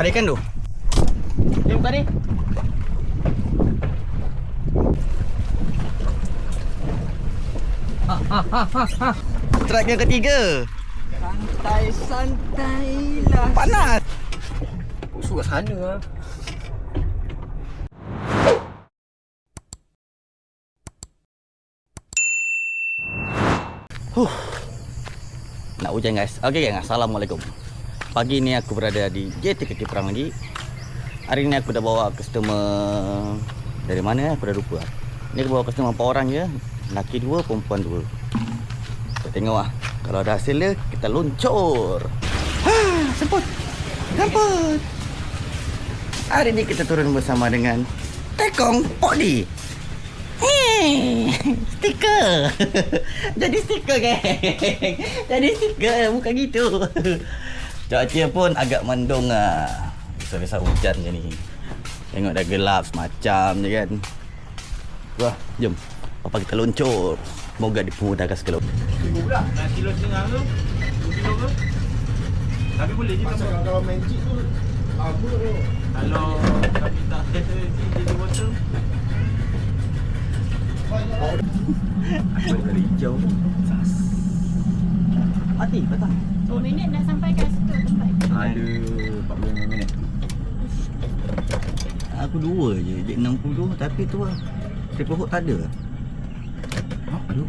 Ada ikan tu? Dia buka ni. Strike yang ketiga. Santai lah. Panas. Surat sana lah. Nak hujan guys. Okey gang, assalamualaikum. Pagi ni aku berada di JT Kaki Perang lagi. Hari ni aku dah bawa customer dari mana aku dah lupa. Ni aku bawa customer 4 orang je. Lelaki 2, perempuan 2. Kita tengok lah. Kalau ada hasil dia, kita luncur. Semput. Gamput. Hari ni kita turun bersama dengan Tekong Podi. Stiker. Jadi stiker geng. Jadi stiker, bukan gitu. Cuaca pun agak mendung lah. Biasa-biasa hujan je ni. Tengok dah gelap semacam je kan. Wah, jom Papa kita luncur. Semoga dimudahkan segala. Kilo pula, nak kilo setengah ke? 2 kilo ke? Tapi boleh je Macam kalau magic tu lama tu. kalau kami tak jadi botol. Aku ada hijau. Mati, betul. 2 minit nak sampai kat situ tempat. Ada 45 minit. Aku 2 je, je 60 tapi tu lah. Triple hook tak ada. Aduh.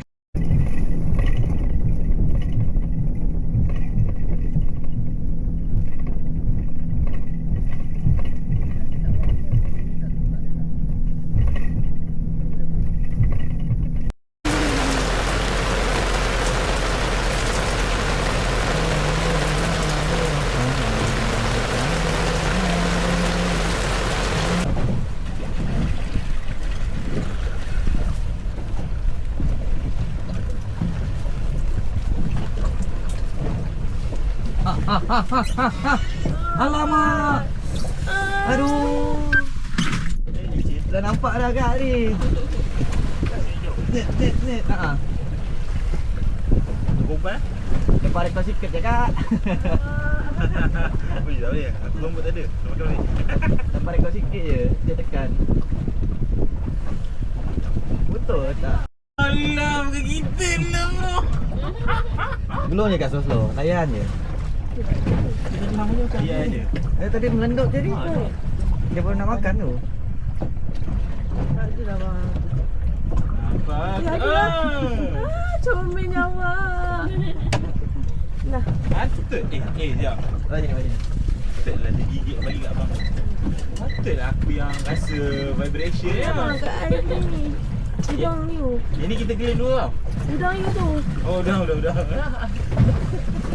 Alamak. Aduh. Dah nampak dah agak ni. Net. Kumpan? Lepas rekod sikit je kak. Apa je tak boleh? Aku lompat tak ada. Lompat boleh. Lepas rekod sikit je, dia tekan. Betul tak? Alah, bukan kita lah bro. Belum je kat slow-slow, layan je. Ya je. Dia tadi melenduk tadi. Dia baru nak makan tu. Tak adalah bang. Apa? Ya, ada. Comel nyawa. Nah, Patut. Sekejap. Bagi ni. Patutlah dia gigit bagi kat abang. Patutlah aku yang rasa vibration ya. kat air ni. Udang you. Ini kita clean dulu tau. Udang you tu. Oh, dah.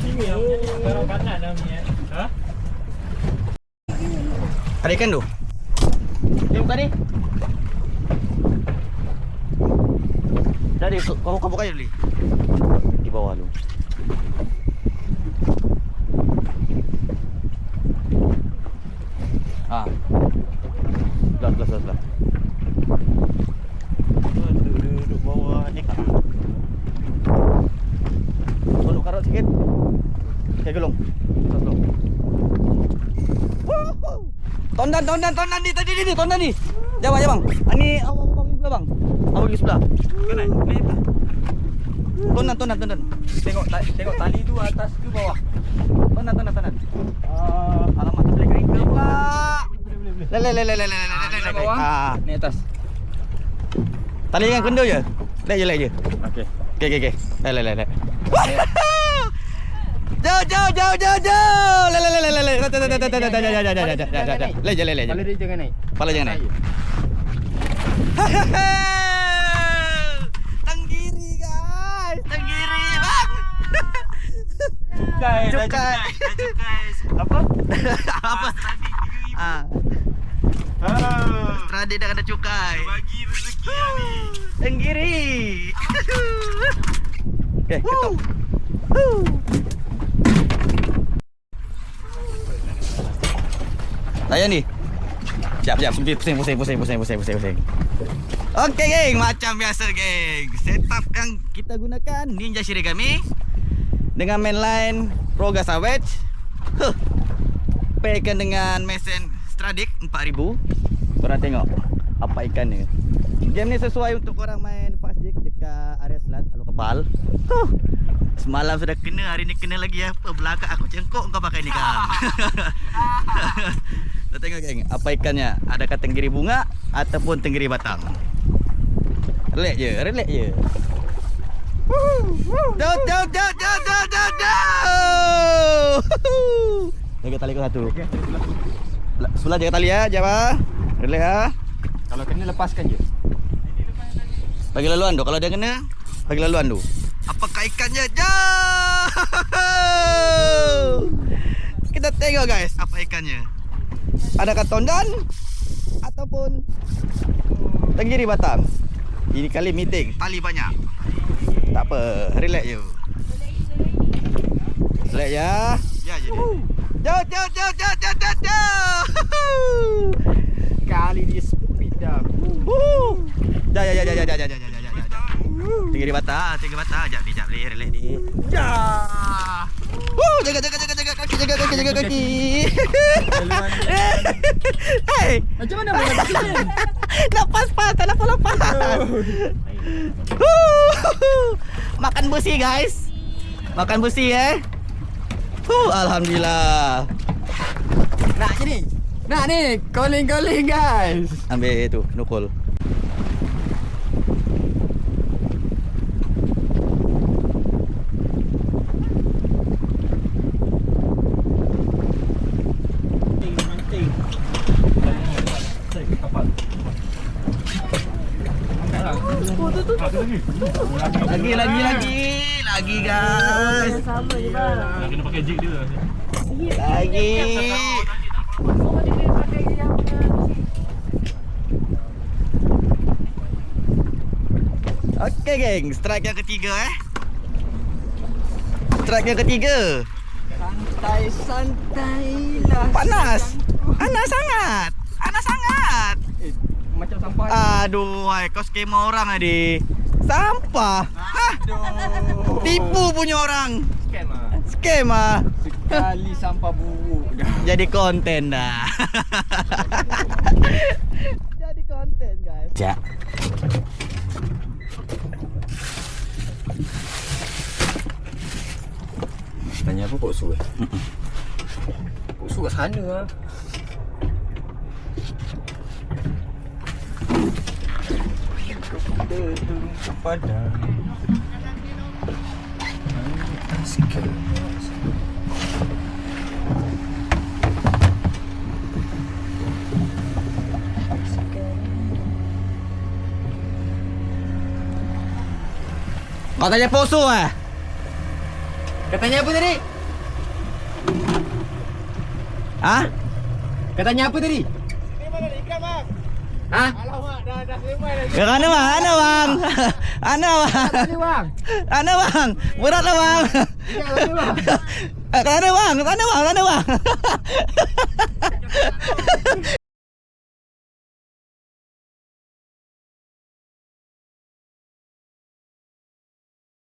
Ini yang barang kanan dah ni. Ha? Ada ikan tu? Dia buka ni. Dari kau buka je dulu. Di bawah tu. Sebelah. Duduk bawah ni kak. Tolong karut sikit. Saya gulung. Tolong. Tondan ni tadi ni, tondan ni. Jawab bang. Ni awak pergi sebelah bang. Awak pergi sebelah. Kanan. Ni apa? Tondan. Tengok tali tu atas ke bawah. Tondan. Alamak tak boleh kerengkel pula. Le. Bawah. Ni atas. Tali kan kendo je. Lek je. Okey. Okey. Le. Jauh. Le. Kepala dia jangan naik. Kepala jangan naik. Tenggiri guys. Tenggiri bang. Cukai. Apa? Apa? Strade dah ada cukai. Bagi rezeki yang ni. Tenggiri. Okey, ketuk. Layan ni. Siap. Pusing. Okey geng, macam biasa geng. Setup yang kita gunakan Ninja Shirigami dengan mainline Pro Gasa Wedge. ikan dengan mesin Stradik 4,000. Korang tengok apa ikannya. Game ni sesuai untuk korang main fast jig dekat area selat Alor Kapal. Semalam sudah kena, hari ni kena lagi apa. Belakang aku cengkok kau pakai ni kang. Kita tengok geng, apa ikannya? Adakah tenggiri bunga ataupun tenggiri batang? Relax je, relax je. Jauh. Jaga tali kau satu. Sulah jaga tali ya, jawab. Relax ya. Kalau kena lepaskan je. Bagi laluan tu, kalau dia kena, bagi laluan tu. Apakah ikannya? Jauh. Kita tengok guys, apa ikannya. Adakah tondan ataupun tenggiri batang? Ini kali meeting, tali banyak. Tak apa, relax je. Relax ya. Ya je dia. Jauh. Kali dia speed dah. Ja. Tenggiri batang. Jap ni, relax ni. Ja. Jaga kaki. Hey, Macam mana boleh macam ni? lepas, tak lepas. Makan besi guys. Makan besi Alhamdulillah. Nak je ni. Nak ni. Calling guys. Ambil tu, nukul. Mancing. Kapal. Lagi guys. Sama je bang. Kena pakai jig dia. Lagi. Oh dia kena pakai yang Okey geng, strike yang ketiga Strike yang ketiga. Santai lah. Panas. Panas sangat. Macam sampah. Aduh, kau skema orang adik. Sampah. Hah? Aduh. Tipu punya orang. Scam ah. Skema. Sekali sampah buruk dah. Jadi konten dah. Jadi konten guys. Ya. Tanya apa kok su Kok su kat sana lah. Turun ke padang. Kau tanya posu Katanya apa tadi? Hah? Katanya apa tadi? Ha? Mana bang? Berat lah bang. Mana bang?